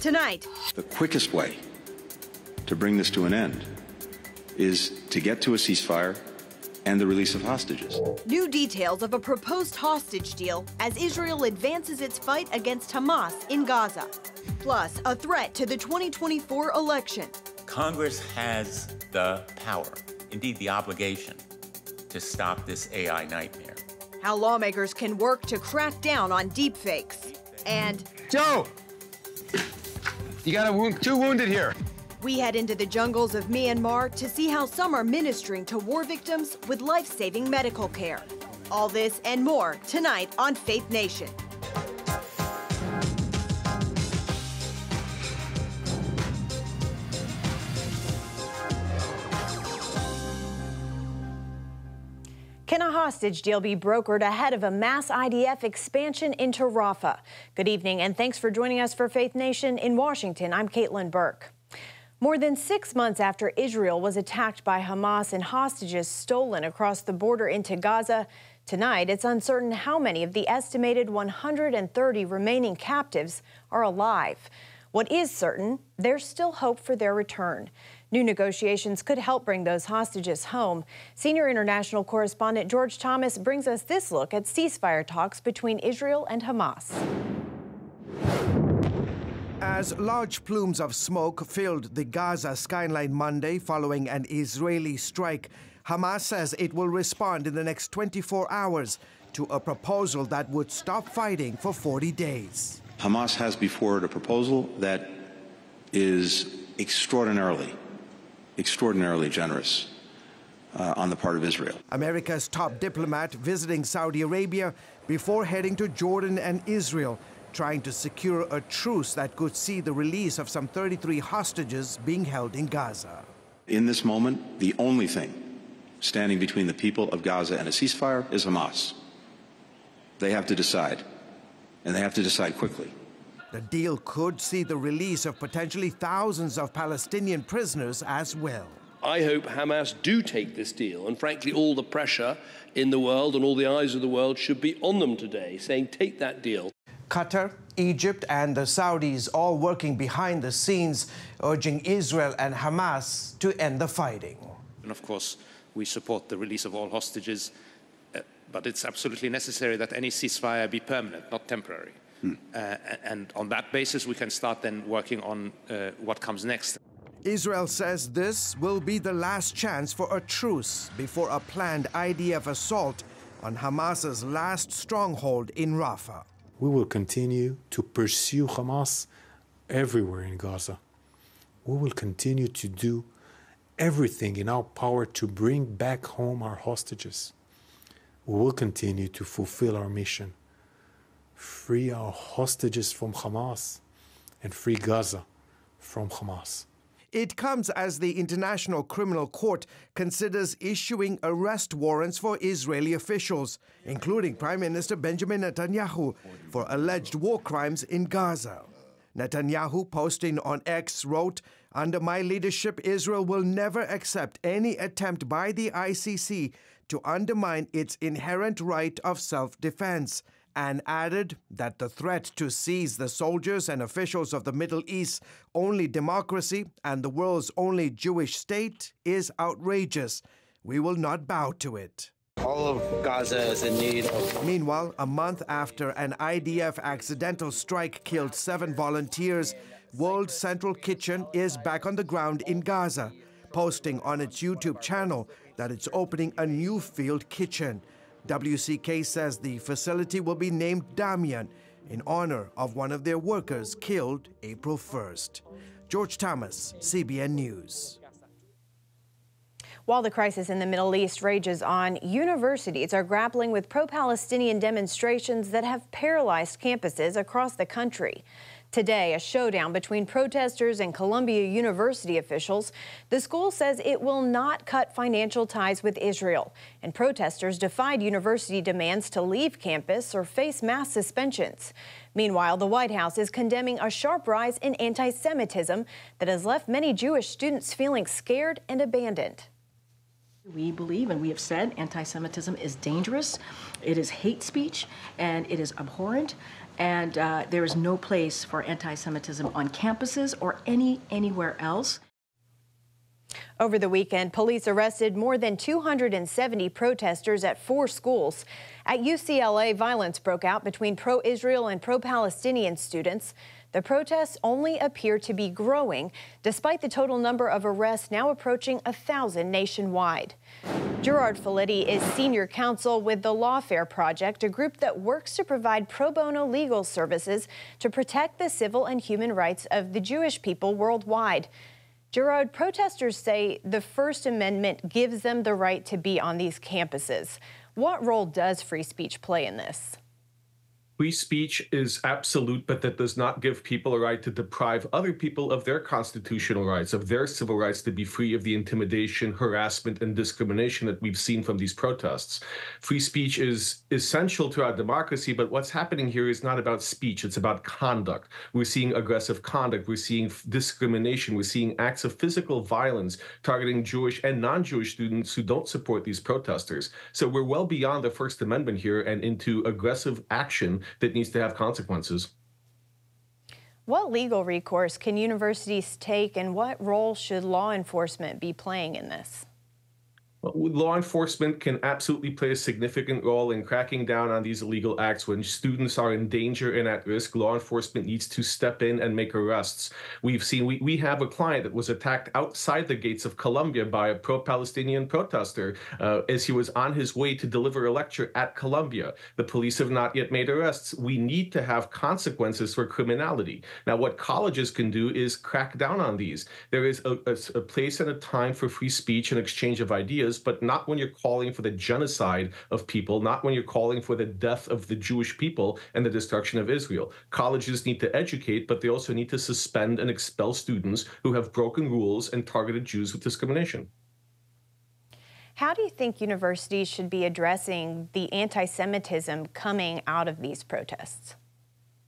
Tonight, the quickest way to bring this to an end is to get to a ceasefire and the release of hostages. New details of a proposed hostage deal as Israel advances its fight against Hamas in Gaza. Plus, a threat to the 2024 election. Congress has the power, indeed the obligation, to stop this AI nightmare. How lawmakers can work to crack down on deepfakes. And Joe! You got two wounded here. We head into the jungles of Myanmar to see how some are ministering to war victims with life-saving medical care. All this and more tonight on Faith Nation. Can a hostage deal be brokered ahead of a mass IDF expansion into Rafah? Good evening, and thanks for joining us for Faith Nation in Washington. I'm Caitlin Burke. More than 6 months after Israel was attacked by Hamas and hostages stolen across the border into Gaza, tonight it's uncertain how many of the estimated 130 remaining captives are alive. What is certain, there's still hope for their return. New negotiations could help bring those hostages home. Senior international correspondent George Thomas brings us this look at ceasefire talks between Israel and Hamas. As large plumes of smoke filled the Gaza skyline Monday following an Israeli strike, Hamas says it will respond in the next 24 hours to a proposal that would stop fighting for 40 days. Hamas has before it a proposal that is extraordinarily generous on the part of Israel. America's top diplomat visiting Saudi Arabia before heading to Jordan and Israel, trying to secure a truce that could see the release of some 33 hostages being held in Gaza. In this moment, the only thing standing between the people of Gaza and a ceasefire is Hamas. They have to decide, and they have to decide quickly. The deal could see the release of potentially thousands of Palestinian prisoners as well. I hope Hamas do take this deal, and frankly all the pressure in the world and all the eyes of the world should be on them today, saying take that deal. Qatar, Egypt and the Saudis all working behind the scenes, urging Israel and Hamas to end the fighting. And of course, we support the release of all hostages, but it's absolutely necessary that any ceasefire be permanent, not temporary. And on that basis, we can start then working on what comes next. Israel says this will be the last chance for a truce before a planned IDF assault on Hamas's last stronghold in Rafah. We will continue to pursue Hamas everywhere in Gaza. We will continue to do everything in our power to bring back home our hostages. We will continue to fulfill our mission. Free our hostages from Hamas and free Gaza from Hamas. It comes as the International Criminal Court considers issuing arrest warrants for Israeli officials, including Prime Minister Benjamin Netanyahu, for alleged war crimes in Gaza. Netanyahu, posting on X, wrote, "Under my leadership, Israel will never accept any attempt by the ICC to undermine its inherent right of self-defense," and added that the threat to seize the soldiers and officials of the Middle East's only democracy and the world's only Jewish state is outrageous. We will not bow to it. All of Gaza is in need of... Meanwhile, a month after an IDF accidental strike killed 7 volunteers, World Central Kitchen is back on the ground in Gaza, posting on its YouTube channel that it's opening a new field kitchen. WCK says the facility will be named Damian in honor of one of their workers killed April 1st. George Thomas, CBN News. While the crisis in the Middle East rages on, universities are grappling with pro-Palestinian demonstrations that have paralyzed campuses across the country. Today, a showdown between protesters and Columbia University officials. The school says it will not cut financial ties with Israel, and protesters defied university demands to leave campus or face mass suspensions. Meanwhile, the White House is condemning a sharp rise in anti-Semitism that has left many Jewish students feeling scared and abandoned. We believe, and we have said, anti-Semitism is dangerous, it is hate speech, and it is abhorrent. And there is no place for anti-Semitism on campuses or anywhere else. Over the weekend, police arrested more than 270 protesters at 4 schools. At UCLA, violence broke out between pro-Israel and pro-Palestinian students. The protests only appear to be growing, despite the total number of arrests now approaching 1,000 nationwide. Gerard Felitti is senior counsel with the Lawfare Project, a group that works to provide pro bono legal services to protect the civil and human rights of the Jewish people worldwide. Gerard, protesters say the First Amendment gives them the right to be on these campuses. What role does free speech play in this? Free speech is absolute, but that does not give people a right to deprive other people of their constitutional rights, of their civil rights to be free of the intimidation, harassment, and discrimination that we've seen from these protests. Free speech is essential to our democracy, but what's happening here is not about speech, it's about conduct. We're seeing aggressive conduct, we're seeing discrimination, we're seeing acts of physical violence targeting Jewish and non-Jewish students who don't support these protesters. So we're well beyond the First Amendment here and into aggressive action that needs to have consequences. What legal recourse can universities take, and what role should law enforcement be playing in this? Well, law enforcement can absolutely play a significant role in cracking down on these illegal acts. When students are in danger and at risk, law enforcement needs to step in and make arrests. We've seen, we have a client that was attacked outside the gates of Columbia by a pro-Palestinian protester as he was on his way to deliver a lecture at Columbia. The police have not yet made arrests. We need to have consequences for criminality. Now, what colleges can do is crack down on these. There is a place and a time for free speech and exchange of ideas, but not when you're calling for the genocide of people, not when you're calling for the death of the Jewish people and the destruction of Israel. Colleges need to educate, but they also need to suspend and expel students who have broken rules and targeted Jews with discrimination. How do you think universities should be addressing the anti-Semitism coming out of these protests?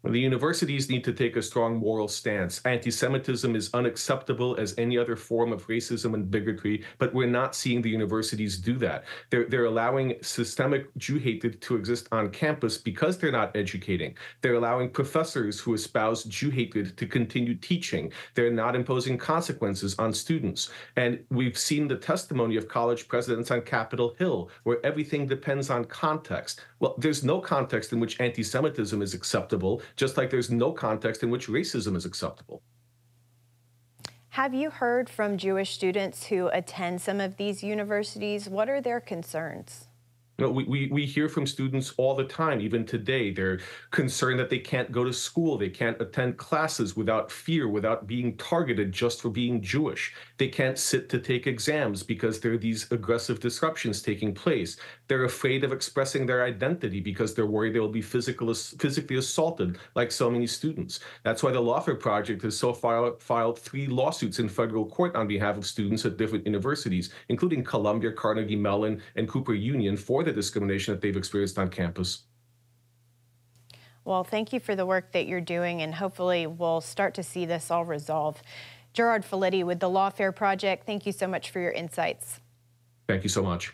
The universities need to take a strong moral stance. Anti-Semitism is unacceptable as any other form of racism and bigotry, but we're not seeing the universities do that. They're allowing systemic Jew hatred to exist on campus because they're not educating. They're allowing professors who espouse Jew hatred to continue teaching. They're not imposing consequences on students. And we've seen the testimony of college presidents on Capitol Hill, where everything depends on context. Well, there's no context in which anti-Semitism is acceptable, just like there's no context in which racism is acceptable. Have you heard from Jewish students who attend some of these universities? What are their concerns? You know, we hear from students all the time, even today. They're concerned that they can't go to school. They can't attend classes without fear, without being targeted just for being Jewish. They can't sit to take exams because there are these aggressive disruptions taking place. They're afraid of expressing their identity because they're worried they will be physically assaulted, like so many students. That's why the Lawfare Project has so far filed 3 lawsuits in federal court on behalf of students at different universities, including Columbia, Carnegie Mellon, and Cooper Union, for the discrimination that they've experienced on campus. Well, thank you for the work that you're doing, and hopefully we'll start to see this all resolve. Gerard Felitti with the Lawfare Project, thank you so much for your insights. Thank you so much.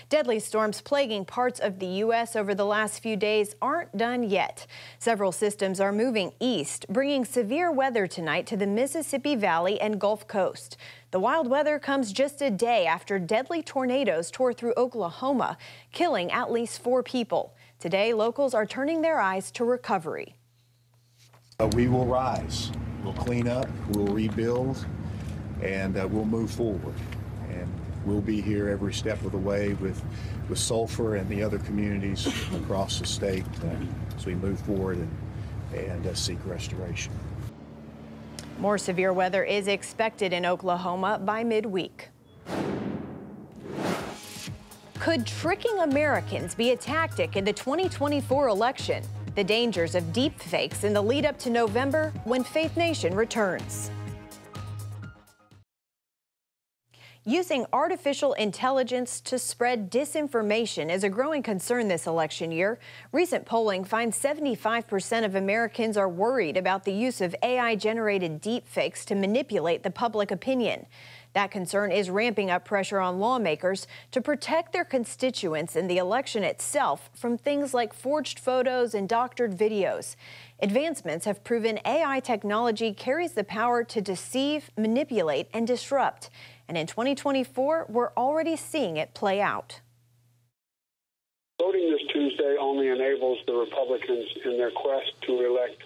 Deadly storms plaguing parts of the U.S. over the last few days aren't done yet. Several systems are moving east, bringing severe weather tonight to the Mississippi Valley and Gulf Coast. The wild weather comes just a day after deadly tornadoes tore through Oklahoma, killing at least 4 people. Today, locals are turning their eyes to recovery. We will rise, we'll clean up, we'll rebuild, and we'll move forward. And we'll be here every step of the way with Sulphur and the other communities across the state as we move forward and seek restoration. More severe weather is expected in Oklahoma by midweek. Could tricking Americans be a tactic in the 2024 election? The dangers of deep fakes in the lead up to November when Faith Nation returns. Using artificial intelligence to spread disinformation is a growing concern this election year. Recent polling finds 75% of Americans are worried about the use of AI-generated deepfakes to manipulate the public opinion. That concern is ramping up pressure on lawmakers to protect their constituents in the election itself from things like forged photos and doctored videos. Advancements have proven AI technology carries the power to deceive, manipulate, and disrupt. And in 2024, we're already seeing it play out. Voting this Tuesday only enables the Republicans in their quest to elect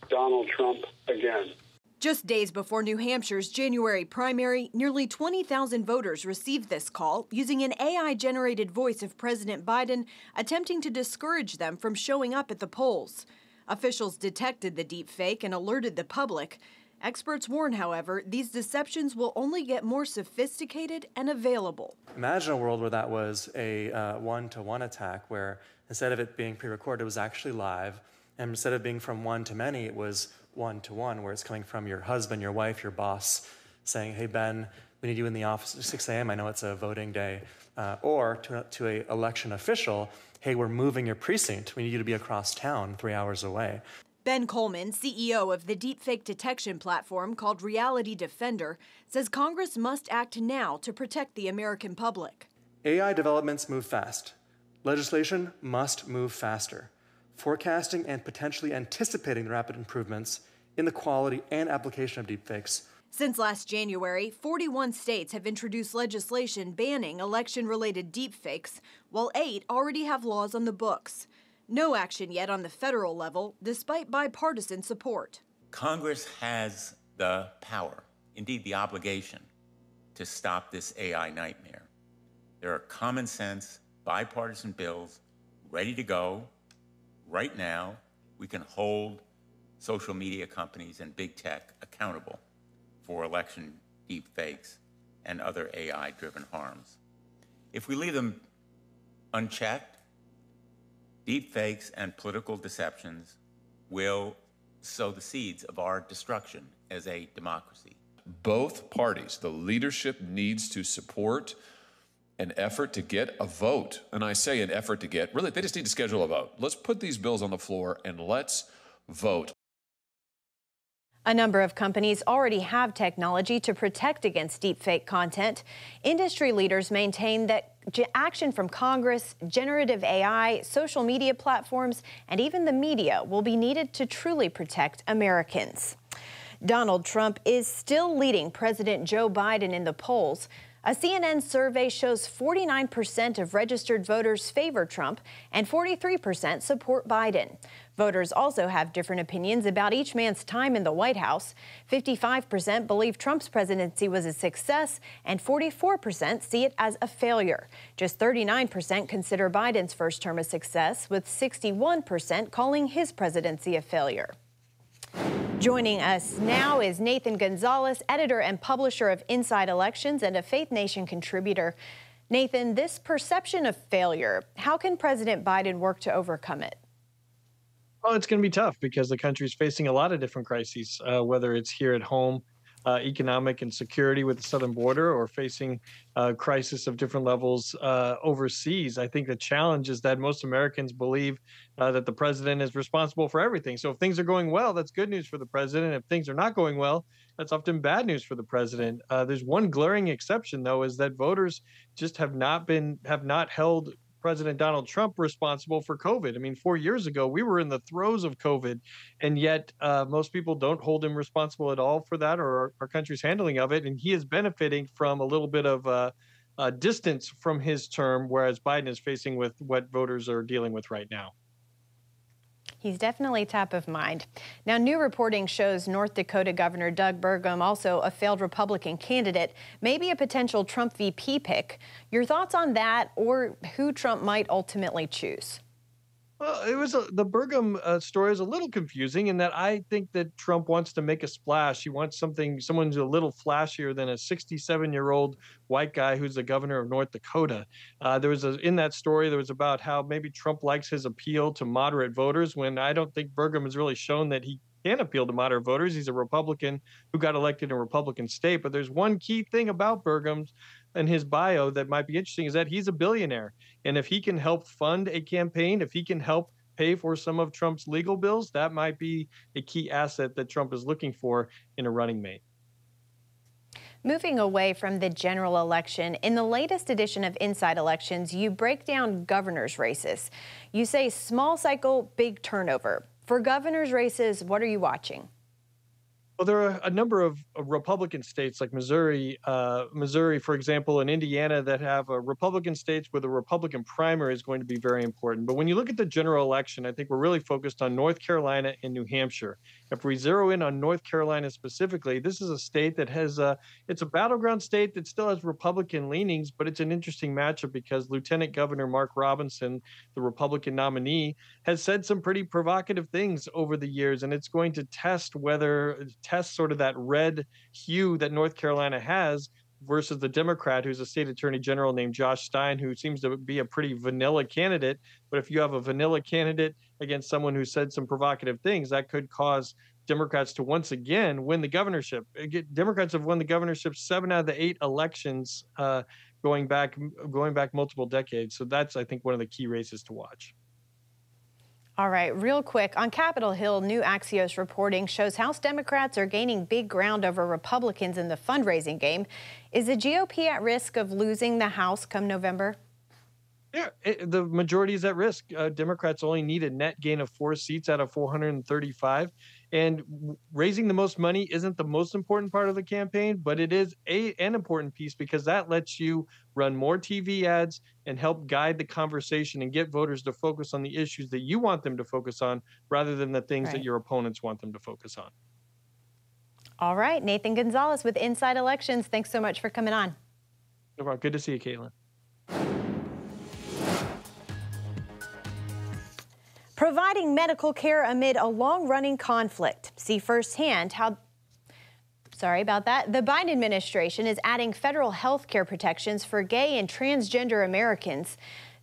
Donald Trump again. Just days before New Hampshire's January primary, nearly 20,000 voters received this call using an AI-generated voice of President Biden, attempting to discourage them from showing up at the polls. Officials detected the deepfake and alerted the public. Experts warn, however, these deceptions will only get more sophisticated and available. Imagine a world where that was a one-to-one attack, where instead of it being pre-recorded, it was actually live. And instead of being from one to many, it was one-to-one, where it's coming from your husband, your wife, your boss, saying, hey, Ben, we need you in the office at 6 a.m. I know it's a voting day. Or to an election official, hey, we're moving your precinct. We need you to be across town 3 hours away. Ben Coleman, CEO of the deepfake detection platform called Reality Defender, says Congress must act now to protect the American public. AI developments move fast. Legislation must move faster. Forecasting and potentially anticipating the rapid improvements in the quality and application of deepfakes. Since last January, 41 states have introduced legislation banning election-related deepfakes, while 8 already have laws on the books. No action yet on the federal level, despite bipartisan support. Congress has the power, indeed the obligation, to stop this AI nightmare. There are common sense, bipartisan bills ready to go. Right now, we can hold social media companies and big tech accountable for election deepfakes and other AI-driven harms. If we leave them unchecked, deepfakes and political deceptions will sow the seeds of our destruction as a democracy. Both parties, the leadership needs to support an effort to get a vote. And I say an effort to get, really, they just need to schedule a vote. Let's put these bills on the floor and let's vote. A number of companies already have technology to protect against deepfake content. Industry leaders maintain that action from Congress, generative AI, social media platforms, and even the media will be needed to truly protect Americans. Donald Trump is still leading President Joe Biden in the polls. A CNN survey shows 49% of registered voters favor Trump and 43% support Biden. Voters also have different opinions about each man's time in the White House. 55% believe Trump's presidency was a success and 44% see it as a failure. Just 39% consider Biden's first term a success, with 61% calling his presidency a failure. Joining us now is Nathan Gonzalez, editor and publisher of Inside Elections and a Faith Nation contributor. Nathan, this perception of failure, how can President Biden work to overcome it? Well, it's going to be tough because the country is facing a lot of different crises, whether it's here at home, economic and security with the southern border, or facing crisis of different levels overseas. I think the challenge is that most Americans believe that the president is responsible for everything. So if things are going well, that's good news for the president. If things are not going well, that's often bad news for the president. There's one glaring exception, though, is that voters just have not held President Donald Trump responsible for COVID. I mean, 4 years ago, we were in the throes of COVID, and yet most people don't hold him responsible at all for that, or our country's handling of it. And he is benefiting from a little bit of distance from his term, whereas Biden is facing with what voters are dealing with right now. He's definitely top of mind. Now, new reporting shows North Dakota Governor Doug Burgum, also a failed Republican candidate, maybe a potential Trump VP pick. Your thoughts on that, or who Trump might ultimately choose? Well, the Burgum story is a little confusing in that I think that Trump wants to make a splash. He wants someone who's a little flashier than a 67-year-old white guy who's the governor of North Dakota. In that story, there was about how maybe Trump likes his appeal to moderate voters, when I don't think Burgum has really shown that he can appeal to moderate voters. He's a Republican who got elected in a Republican state. But there's one key thing about Burgum's and his bio that might be interesting, is that he's a billionaire. And if he can help fund a campaign, if he can help pay for some of Trump's legal bills, that might be a key asset that Trump is looking for in a running mate. Moving away from the general election, in the latest edition of Inside Elections, you break down governors' races. You say small cycle, big turnover. For governors' races, what are you watching? Well, there are a number of Republican states like Missouri, for example, and Indiana that have Republican states where the Republican primary is going to be very important. But when you look at the general election, I think we're really focused on North Carolina and New Hampshire. If we zero in on North Carolina specifically, this is a state that has it's a battleground state that still has Republican leanings, but it's an interesting matchup because Lieutenant Governor Mark Robinson, the Republican nominee, has said some pretty provocative things over the years, and it's going to test sort of that red hue that North Carolina has versus the Democrat, who's a state attorney general named Josh Stein, who seems to be a pretty vanilla candidate. But if you have a vanilla candidate against someone who said some provocative things, that could cause Democrats to once again win the governorship. Democrats have won the governorship 7 out of the 8 elections going back multiple decades. So that's, I think, one of the key races to watch. All right, real quick, on Capitol Hill, new Axios reporting shows House Democrats are gaining big ground over Republicans in the fundraising game. Is the GOP at risk of losing the House come November? Yeah, the majority is at risk. Democrats only need a net gain of 4 seats out of 435. And raising the most money isn't the most important part of the campaign, but it is an important piece because that lets you run more TV ads and help guide the conversation and get voters to focus on the issues that you want them to focus on rather than the things that your opponents want them to focus on. All right, Nathan Gonzalez with Inside Elections. Thanks so much for coming on. No problem. Good to see you, Caitlin. Providing medical care amid a long-running conflict. See firsthand how, the Biden administration is adding federal health care protections for gay and transgender Americans.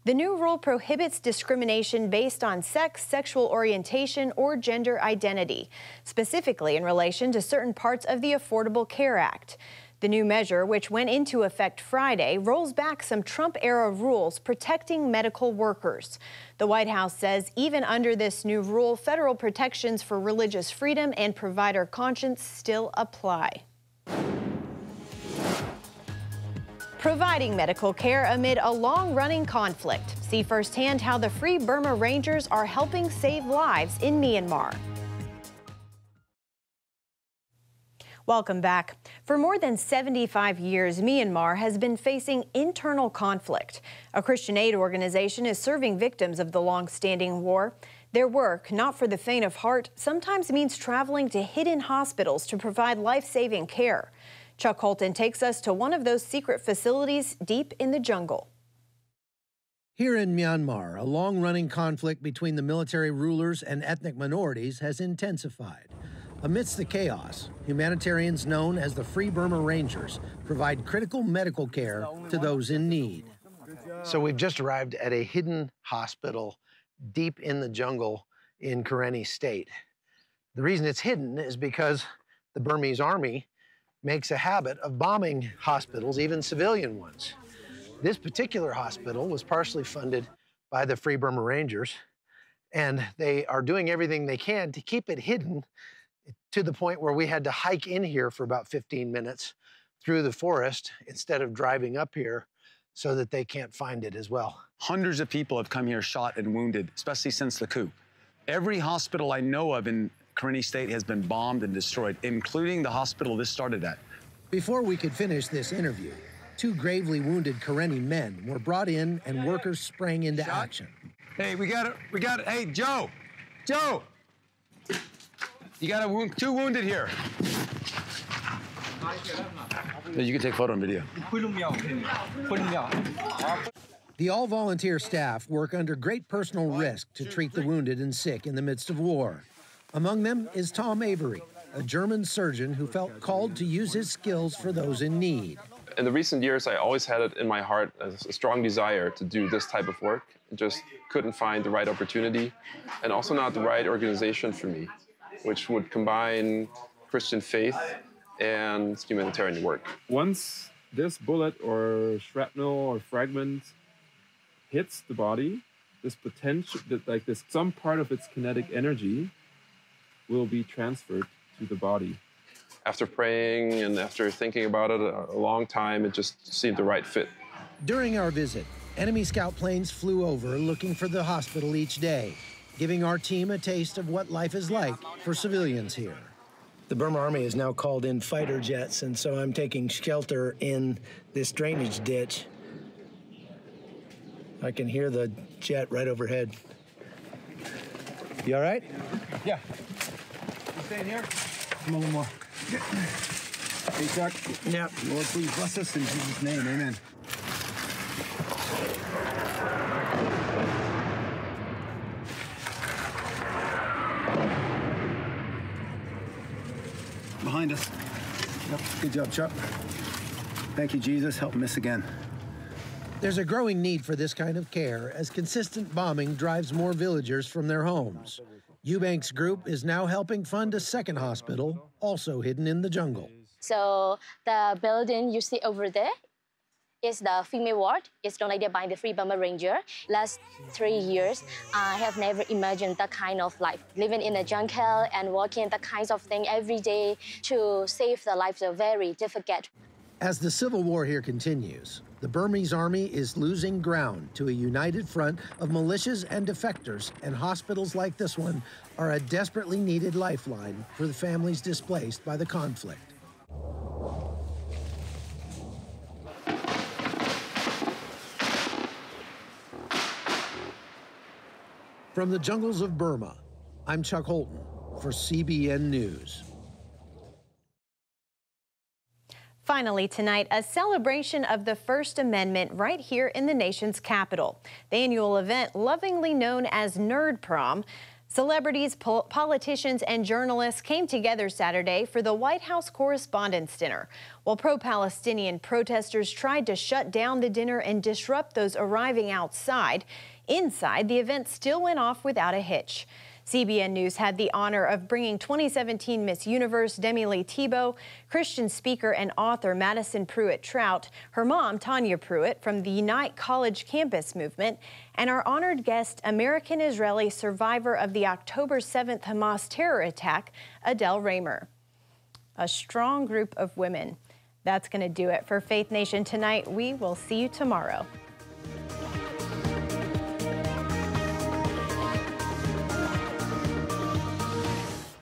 The new rule prohibits discrimination based on sex, sexual orientation, or gender identity, specifically in relation to certain parts of the Affordable Care Act. The new measure, which went into effect Friday, rolls back some Trump-era rules protecting medical workers. The White House says even under this new rule, federal protections for religious freedom and provider conscience still apply. Providing medical care amid a long-running conflict. See firsthand how the Free Burma Rangers are helping save lives in Myanmar. Welcome back. For more than 75 years, Myanmar has been facing internal conflict. A Christian aid organization is serving victims of the long-standing war. Their work, not for the faint of heart, sometimes means traveling to hidden hospitals to provide life-saving care. Chuck Holton takes us to one of those secret facilities deep in the jungle. Here in Myanmar, a long-running conflict between the military rulers and ethnic minorities has intensified. Amidst the chaos, humanitarians known as the Free Burma Rangers provide critical medical care to those in need. So we've just arrived at a hidden hospital deep in the jungle in Karenni State. The reason it's hidden is because the Burmese army makes a habit of bombing hospitals, even civilian ones. This particular hospital was partially funded by the Free Burma Rangers, and they are doing everything they can to keep it hidden to the point where we had to hike in here for about 15 minutes through the forest instead of driving up here so that they can't find it as well. Hundreds of people have come here shot and wounded, especially since the coup. Every hospital I know of in Karenni State has been bombed and destroyed, including the hospital this started at. Before we could finish this interview, 2 gravely wounded Karenni men were brought in and workers sprang into action. Hey, we got it. Hey, Joe! You got 2 wounded here. You can take photo and video. The all-volunteer staff work under great personal risk to treat the wounded and sick in the midst of war. Among them is Tom Avery, a German surgeon who felt called to use his skills for those in need. In the recent years, I always had it in my heart as a strong desire to do this type of work. Just couldn't find the right opportunity and also not the right organization for me, which would combine Christian faith and humanitarian work. Once this bullet or shrapnel or fragment hits the body, this potential, some part of its kinetic energy will be transferred to the body. after praying and after thinking about it a long time, it just seemed the right fit. During our visit, enemy scout planes flew over looking for the hospital each day, giving our team a taste of what life is like for civilians here. The Burma Army has now called in fighter jets, and so I'm taking shelter in this drainage ditch. I can hear the jet right overhead. You all right? Yeah. You staying here? Come a little more. Hey, Chuck. Yeah. Lord, please bless us in Jesus' name. Amen. Behind us. Yep. Good job, Chuck. Thank you, Jesus. Help miss again. There's a growing need for this kind of care as consistent bombing drives more villagers from their homes. Eubank's group is now helping fund a second hospital, also hidden in the jungle. So the building you see over there is the female ward. It's donated by the Free Burma Ranger. Last 3 years, I have never imagined that kind of life. Living in a jungle and working that kinds of thing every day to save the lives are very difficult. As the civil war here continues, the Burmese army is losing ground to a united front of militias and defectors, and hospitals like this one are a desperately needed lifeline for the families displaced by the conflict. From the jungles of Burma, I'm Chuck Holton for CBN News. Finally tonight, a celebration of the First Amendment right here in the nation's capital. The annual event, lovingly known as Nerd Prom. Celebrities, politicians, and journalists came together Saturday for the White House Correspondence dinner. While pro-Palestinian protesters tried to shut down the dinner and disrupt those arriving outside, inside the event still went off without a hitch. CBN News had the honor of bringing 2017 Miss Universe Demi Lee Thibault, Christian speaker and author Madison Pruitt Trout, her mom Tanya Pruitt from the Unite College campus movement, and our honored guest, American-Israeli survivor of the October 7th Hamas terror attack, Adele Raymer. A strong group of women. That's going to do it for Faith Nation tonight. We will see you tomorrow.